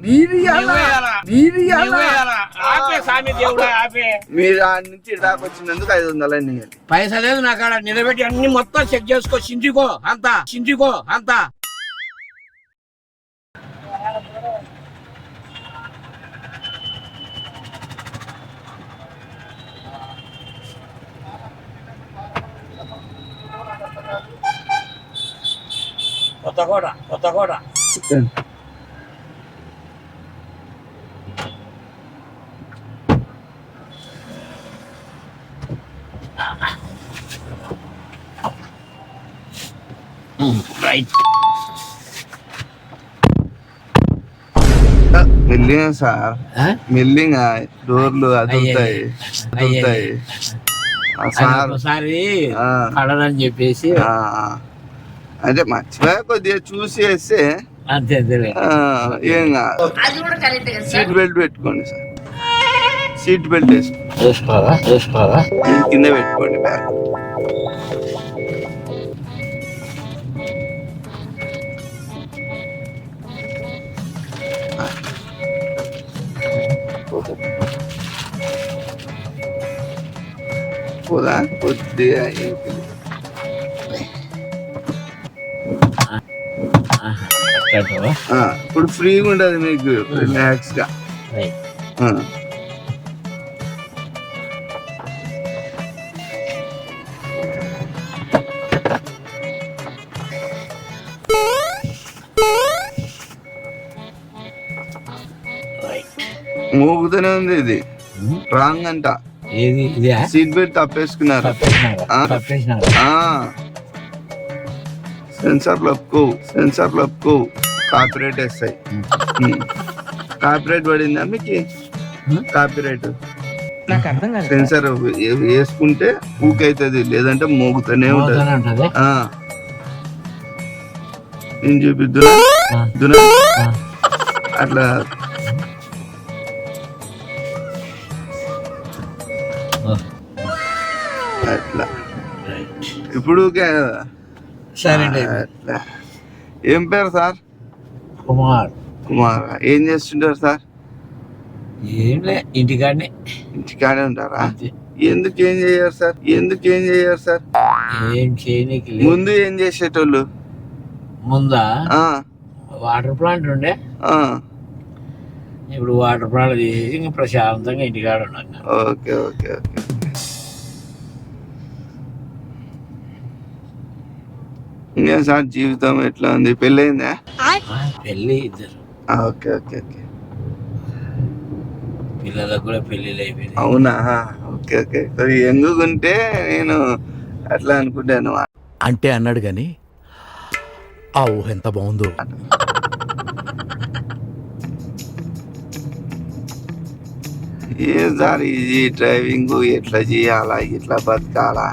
మీరు ఆ నుంచి దాకా వచ్చినందుకు 500 అండి. పైసా లేదు నా కాడ, నిలబెట్టి అన్ని మొత్తం చెక్ చేసుకో, చించుకో అంతా. కొత్తకోట రైట్. మెల్లిగా సార్, మెల్లిగా డోర్లు అదులుతాయి. ఒకసారి కడదని చెప్పేసి అంటే మర్చిపోయా, కొద్దిగా చూసి వేస్తే అంతే ఏం కాదు. సీట్ బెల్ట్ పెట్టుకోండి సార్, సీట్ బెల్ట్ వేసుకోవాలా కింద పెట్టుకోండి బ్యాగ్. పోదా కొద్దిగా ఇప్పుడు ఫ్రీగా ఉండదు మీకు, రిలాక్స్ గా. మోగుతూనే ఉంది, ఇది రాంగ్ అంట. సీట్ బెల్ట్ తప్పేసుకున్నారు. సెన్సార్ లప్కో కాపీరైట్ వేస్తాయి. కాపీరైట్ పడిందా మీకు? కాపీరైట్ సెన్సార్ వేసుకుంటే ఊకైతుంది, లేదంటే మోగుతూనే ఉంటది. నేను చూపిద్దునా అట్లా. అట్లా ఇప్పుడు సరే. ఏం పేరు సార్? కుమార్. ఏం చేస్తుంటారు సార్? ఇంటికాడే ఉంటారా? ఎందుకు ఏం చేయరు సార్? ఏం చేయనీకి ముందు ఏం చేసేటోళ్ళు? ముందా వాటర్ ప్లాంట్ ఉండే, ఇప్పుడు వాటర్ ప్లాంట్ తీసేసి ఇంకా ప్రశాంతంగా ఇంటికాడ ఉన్నాను. ఓకే. ఇంకేం సార్ జీవితం ఎట్లా ఉంది? పెళ్ళయిందా? పెళ్ళి ఇద్దరు. ఓకే. పిల్లలకు కూడా పెళ్ళిళ్ళు అయిపోయింది. అవునా? ఓకే. ఎందుకుంటే నేను అట్లా అనుకుంటాను. అంటే అన్నాడు గాని ఆ ఊహ ఎంత బాగుందో. ఏం సార్ ఇది డ్రైవింగ్ ఎట్లా చేయాలా, ఎట్లా బతకాలా?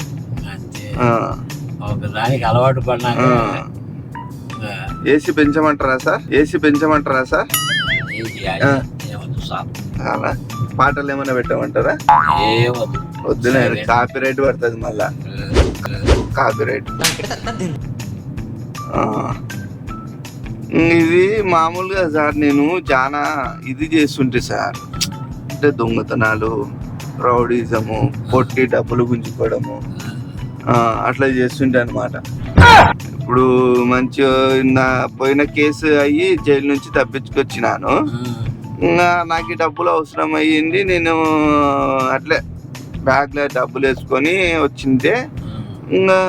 ఒకదానికి అలవాటు పడినాక. AC పెంచమంటారా sir? అలా పాటలు ఏమైనా పెట్టమంటారా? వద్దులే, కాపీరైట్ పడుతుంది మళ్ళా. కాపీరైట్ ఇది మామూలుగా సార్. నేను చాలా ఇది చేస్తుంటే సార్, అంటే దొంగతనాలు, రౌడీజము, పొట్టి డబ్బులు గుంజుకోవడము, అట్లా చేస్తుంటే అనమాట. ఇప్పుడు మంచిగా పోయిన కేసు అయ్యి జైలు నుంచి తప్పించుకొచ్చినాను. ఇంకా నాకు డబ్బులు అవసరం అయ్యింది. నేను అట్లే బ్యాగ్లో డబ్బులు వేసుకొని వచ్చింటే ఇంకా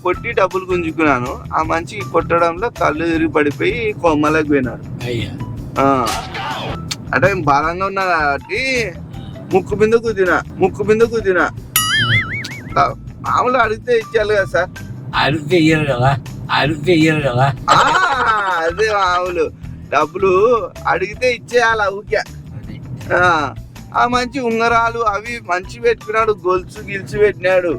కొట్టి డబ్బులు గుంజుకున్నాను. ఆ మనిషికి కొట్టడంలో కళ్ళు తిరిగి పడిపోయి కొమ్మలకు పోయినాడు. అంటే బలంగా ఉన్నా కాబట్టి ముక్కు మీద కుదినా. మామూలు అడిగితే ఇచ్చారు కదా సార్. అడిగితే ఇయ్యరు కదా. అదే మామూలు డబ్బులు అడిగితే ఇచ్చేయాల ఊకే. ఆ మంచి ఉంగరాలు అవి మంచి పెట్టుకున్నాడు, గొలుసు గిల్చి పెట్టినాడు.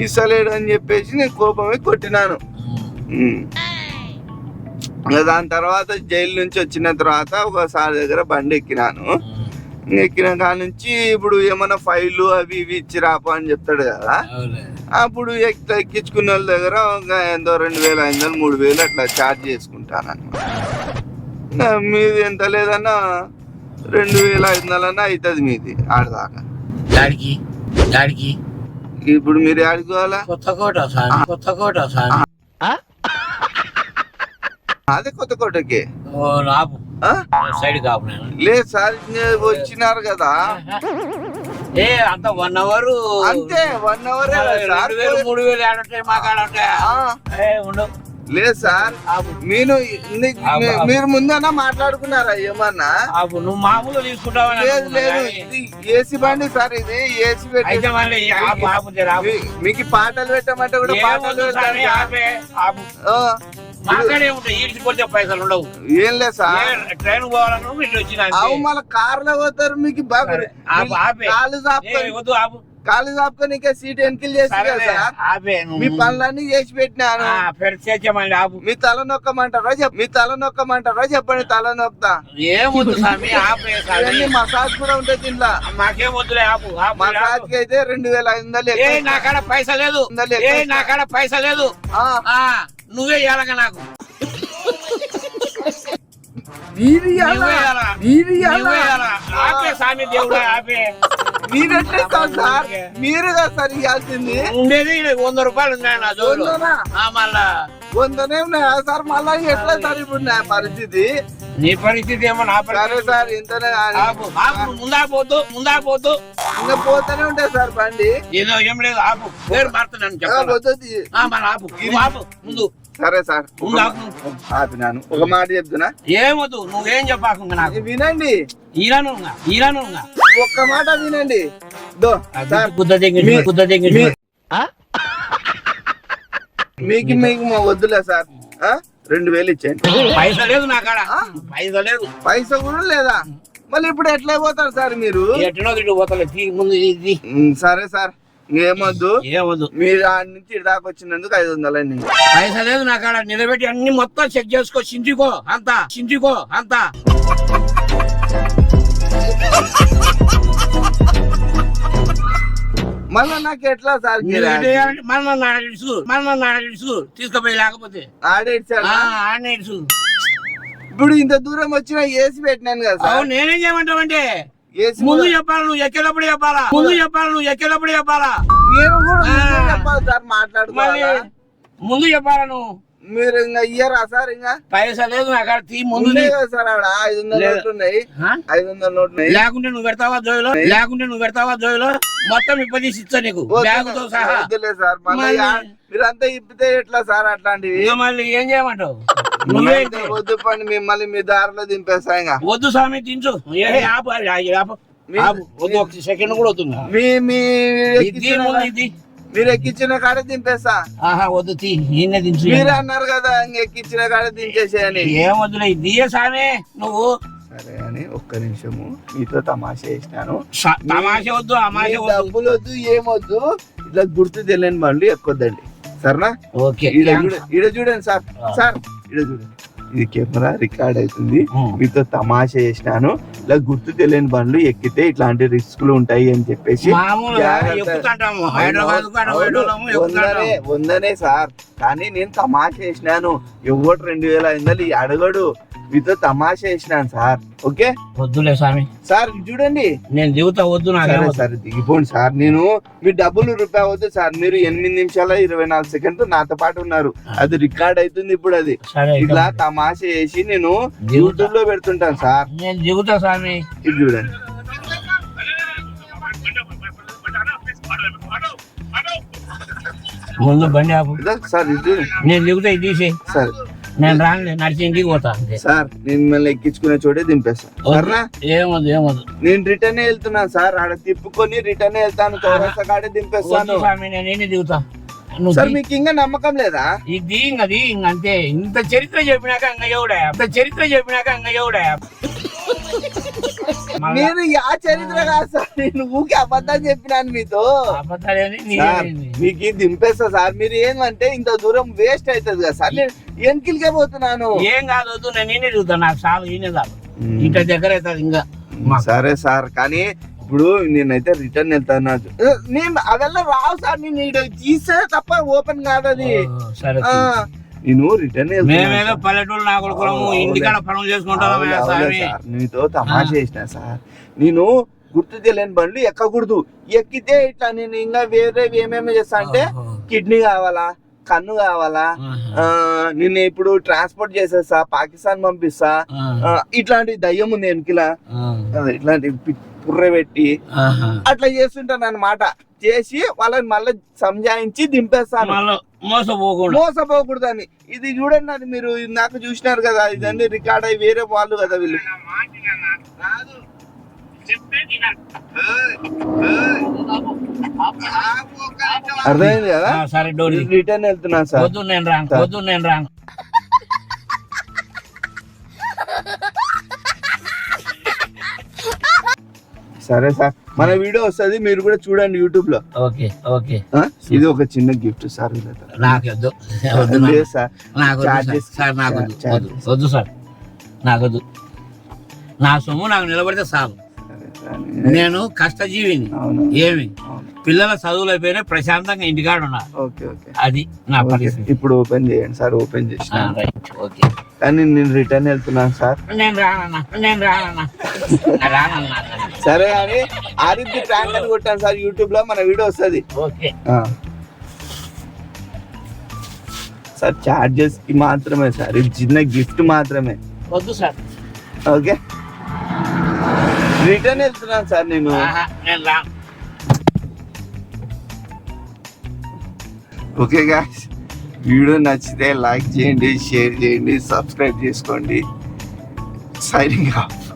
ఇస్తలేడు అని చెప్పేసి నేను కోపమే కొట్టినాను. దాని తర్వాత జైలు నుంచి వచ్చిన తర్వాత ఒకసారి దగ్గర బండి ఎక్కినాను. ఎక్కిన కాడి నుంచి ఇప్పుడు ఏమైనా ఫైళ్ళు అవి ఇవి ఇచ్చి రాపా అని చెప్తాడు కదా. అప్పుడు ఎక్కించుకున్న వాళ్ళ దగ్గర ఎంతో 2500 3000 అట్లా ఛార్జ్ చేసుకుంటాను అన్నమాట. మీది ఎంత లేదన్నా 2500 అవుతుంది మీది ఆడదాకా. దాడికి ఇప్పుడు మీరు ఆడుకోవాలా? కొత్తకోట స్వామి. అదే కొత్త కోటకి ఓ ఆపు సైడ్ కాపు నేను. లేదు సార్, ఇంకా వచ్చినారు కదా. అంత 1 అవర్ అంతే 1 అవర్ 2000 3000 ఆడుంటాయి మా కాడ ఉంటాయా? ఉండవు. లేదు సార్, మీరు ముందన్నా మాట్లాడుకున్నారా ఏమన్నా? నువ్వు మామూలు తీసుకుంటావా? లేదు లేదు, ఇది ఏసీ బండి సార్, ఇది ఏసీ పెట్టి మీకు పాటలు పెట్టమంటే కూడా పాటలు మాట్లాడే ఉంటాయి. ఈడ్చిపోతే పైసలు ఉండవు. ఏం లేదు సార్, ట్రైన్ పోవాలను వీళ్ళు వచ్చిన మళ్ళీ కార్లో పోతారు. మీకు బాగా కాలు చాపుకొని సీట్ ఎన్కిల్ చేసి కదా సార్, మీ పనులన్నీ చేసి పెట్టినాను. మీ తల నొక్కమంటారా చెప్పండి, తల నొక్కుతా. ఏమొద్దు స్వామి, మసాజ్ కూడా ఉంటుంది దీంట్లో. మాకేం వద్దులే, మసాజ్ కి అయితే 2500. నా కాడ పైస లేదు. నువ్వే ఇవ్వాలగా నాకు. స్వామి దేవుడా ఆపే. మీరంటే సార్, మీరు కదా సార్ ఇవ్వాల్సింది. ఉండేది 100 రూపాయలు ఉన్నాయి నా జోలు. మళ్ళా 100 ఉన్నాయా సార్? మళ్ళా ఎట్లా సార్ ఇప్పుడు నా పరిస్థితి? నీ పరిస్థితి ఏమో నా సరే సార్, ఇంతనే ముందా పోతూ ఇంకా పోతూనే ఉంటాయి సార్ బండి. ఏదో ఏం లేదు, ఆపు. పేరు మారుతున్నాను ఆపు ముందు. సరే సార్, ఆపినాను. ఒక మాట చెప్తున్నా, ఏమొద్దు, నువ్వేం చెప్పాకు నాకు. వినండి, ఈరాను ఒక్క మాట వినండి. మీకు వద్దులే సార్, 2000 ఇచ్చేయండి. పైసా లేదు నా కాడ, పైసా కూడా లేదా? మళ్ళీ ఇప్పుడు ఎట్లా పోతారు సార్ మీరు? ఎట్లా పోతలేదు ముందు. సరే సార్, ఏమొద్దు. మీరు ఆడి నుంచి ఇటు దాకా వచ్చినందుకు 500 పైసా లేదు నా కాడ. నిలబెట్టి అన్ని మొత్తం చెక్ చేసుకో, చించుకో అంతా. మళ్ళా నాకు ఎట్లా సార్? మళ్ళా తీసుకుపోయి, లేకపోతే ఆడే ఇప్పుడు ఇంత దూరం వచ్చినా ఏసీ పెట్టినాను కదా సార్. నేనేం చేయమంటావంటే, ఏసీ ముందు చెప్పాలి, నువ్వు ఎక్కేటప్పుడు చెప్పాలా. నేను కూడా చెప్పాలి సార్, మాట్లాడుకోవాలి. ముందు చెప్పాలా నువ్వు. మీరు ఇంకా ఇయ్యరా సార్? ఇంకా పైసా లేదు నా కాడ, ముందు సార్. ఆడ 500 నోట్లు ఉన్నాయి, 500 నోట్లు ఉన్నాయి. లేకుంటే నువ్వు పెడతావా జోయిలో మొత్తం ఇప్పదీసి ఇచ్చా నీకు, బ్యాగుతో సహా. వద్దులే సార్, మీరంతా ఇప్పితే ఎట్లా సార్ అట్లాంటివి? మళ్ళీ ఏం చేయమంటావు? వద్దు పండి, మిమ్మల్ని మీ దారిలో దింపేస్తా. ఇంకా వద్దు స్వామి, దించు. వద్దు, ఒక సెకండ్ కూడా వద్దు. మీరు ఎక్కించిన కాడ దింపేస్తా. వద్దు, దించు. మీరు అన్నారు కదా ఎక్కించిన కాడ దించేసేయని. ఏం వద్దులే, దియ్య సామే నువ్వు. సరే అని ఒక్క నిమిషము మీతో తమాషా చేసినాను. తమాషా వద్దు, డబ్బులు వద్దు, ఏమొద్దు. ఇట్లా గుర్తు తెలియని బండ్లు ఎక్కొద్దండి, సరేనా? ఓకే. ఈడ చూడండి సార్, ఈడ చూడండి. ఇది కెమెరా రికార్డ్ అవుతుంది. మీతో తమాషా చేసినాను. ఇలా గుర్తు తెలియని బండ్లు ఎక్కితే ఇట్లాంటి రిస్కులు ఉంటాయి అని చెప్పేసి ఉందనే సార్. కానీ నేను తమాషా చేసినాను. ఎవరు 2500 అడగడు. మీతో తమాషా చేసినాను సార్. ఓకే, వద్దులే స్వామి. సార్ చూడండి, నేను దిగుతా, వద్దు. సరే దిగిపోండి సార్. నేను మీ డబ్బులు రూపాయి వద్దు సార్. మీరు 8 నిమిషాల 24 సెకండ్లు నాతో పాటు ఉన్నారు. అది రికార్డ్ అవుతుంది ఇప్పుడు. అది ఇట్లా తమాషా చేసి నేను యూట్యూబ్ లో పెడుతుంటాను సార్. నేను దిగుతా స్వామి. ఇది చూడండి. ముందు బండి ఆపు సార్. ఇది నేను దిగుతా, ఇది తీసి. సరే, నేను రానులే, నడిచి ఇంటికి పోతా సార్. నేను మిమ్మల్ని ఎక్కించుకునే చోటే దింపేస్తాను. సరేనా? ఏమొద్దు. నేను రిటర్న్ వెళ్తున్నాను సార్. ఆడ తిప్పుకొని రిటర్న్ వెళ్తాను. చౌరస్తా కాడే దింపేస్తాను. నేను దిగుతా సార్. మీకు ఇంకా నమ్మకం లేదా? ఇది అంతే. ఇంత చరిత్ర చెప్పినాక ఇంకా ఎవడా నేను ఆ చరిత్ర కాదు సార్. నేను ఊకే అబద్ధాలు చెప్పినాను మీతో. మీకు దింపేస్తా సార్. మీరు ఏమంటే ఇంత దూరం వేస్ట్ అవుతుంది కదా సార్. నేను వెనకిలికే పోతున్నాను. ఏం కాదు, వద్దు. నేను దిగుతాను. నాకు చాలు, ఈయన చాలు. ఇంత దగ్గర అవుతుంది ఇంకా. సరే సార్, కానీ ఇప్పుడు నేనైతే రిటర్న్ వెళ్తాను. నేను అదెల్లా రావు సార్. నేను తీస్తే తప్ప ఓపెన్ కాదు అది. నేను రిటర్న్ మేమేదో పల్లెటూరు నా కొడుకులము ఇంటికాడ పనులు చేసుకుంటాము స్వామి. నీతో తమాషా చేసిన సార్. నేను గుర్తు తెలియని బండ్లు ఎక్కకూడదు. ఎక్కితే ఇట్లా నేను ఇంకా వేరే ఏమేమి చేస్తా అంటే కిడ్నీ కావాలా, కన్ను కావాలా, నిన్ను ఇప్పుడు ట్రాన్స్పోర్ట్ చేసేస్తా, పాకిస్తాన్ పంపిస్తా, ఇట్లాంటి దయ్యం ఉంది వెనుకలా, ఇట్లాంటి పుర్రె పెట్టి అట్లా చేస్తుంటాను అన్నమాట. చేసి వాళ్ళని మళ్ళీ సంజాయించి దింపేస్తాను, మోసపోకూడదు అని. ఇది చూడండి, అది మీరు నాకు చూసినారు కదా, ఇదన్నీ రికార్డ్ అయ్యి వేరే వాళ్ళు కదా వీళ్ళు. అర్థమైంది కదా? సరే రిటర్న్ వెళ్తున్నా సార్. వద్దు నేను రాను. సరే సార్, మన వీడియో వస్తుంది, మీరు కూడా చూడండి యూట్యూబ్ లో. ఓకే. ఇది ఒక చిన్న గిఫ్ట్ సార్. నాకొద్దు సార్, వద్దు సార్, నాకొద్దు. నా సొమ్ము నాకు నిలబడితే చాలు. నేను కష్టజీవిని. ఏమి పిల్లల చదువులు అయిపోయినా ప్రశాంతంగా ఇంటికాడ ఉన్నా. అది నా పరిస్థితి. ఇప్పుడు ఓపెన్ చేయండి సార్. ఓపెన్ చేసిన ఓకే, కానీ నేను రిటర్న్ వెళ్తున్నాను సార్. నేను రానన్నా. సరే అని ఆరిద్ది ట్యాంక్ అని కొట్టాను సార్, యూట్యూబ్ లో మన వీడియో వస్తుంది. ఓకే సార్, చార్జెస్ కి మాత్రమే సార్, ఇది చిన్న గిఫ్ట్ మాత్రమే. వద్దు సార్. ఓకే, రిటర్న్ వెళ్తున్నాను సార్ నేను. ఓకే గాయ్స్, వీడియో నచ్చితే లైక్ చేయండి, షేర్ చేయండి, సబ్స్క్రైబ్ చేసుకోండి. Signing off.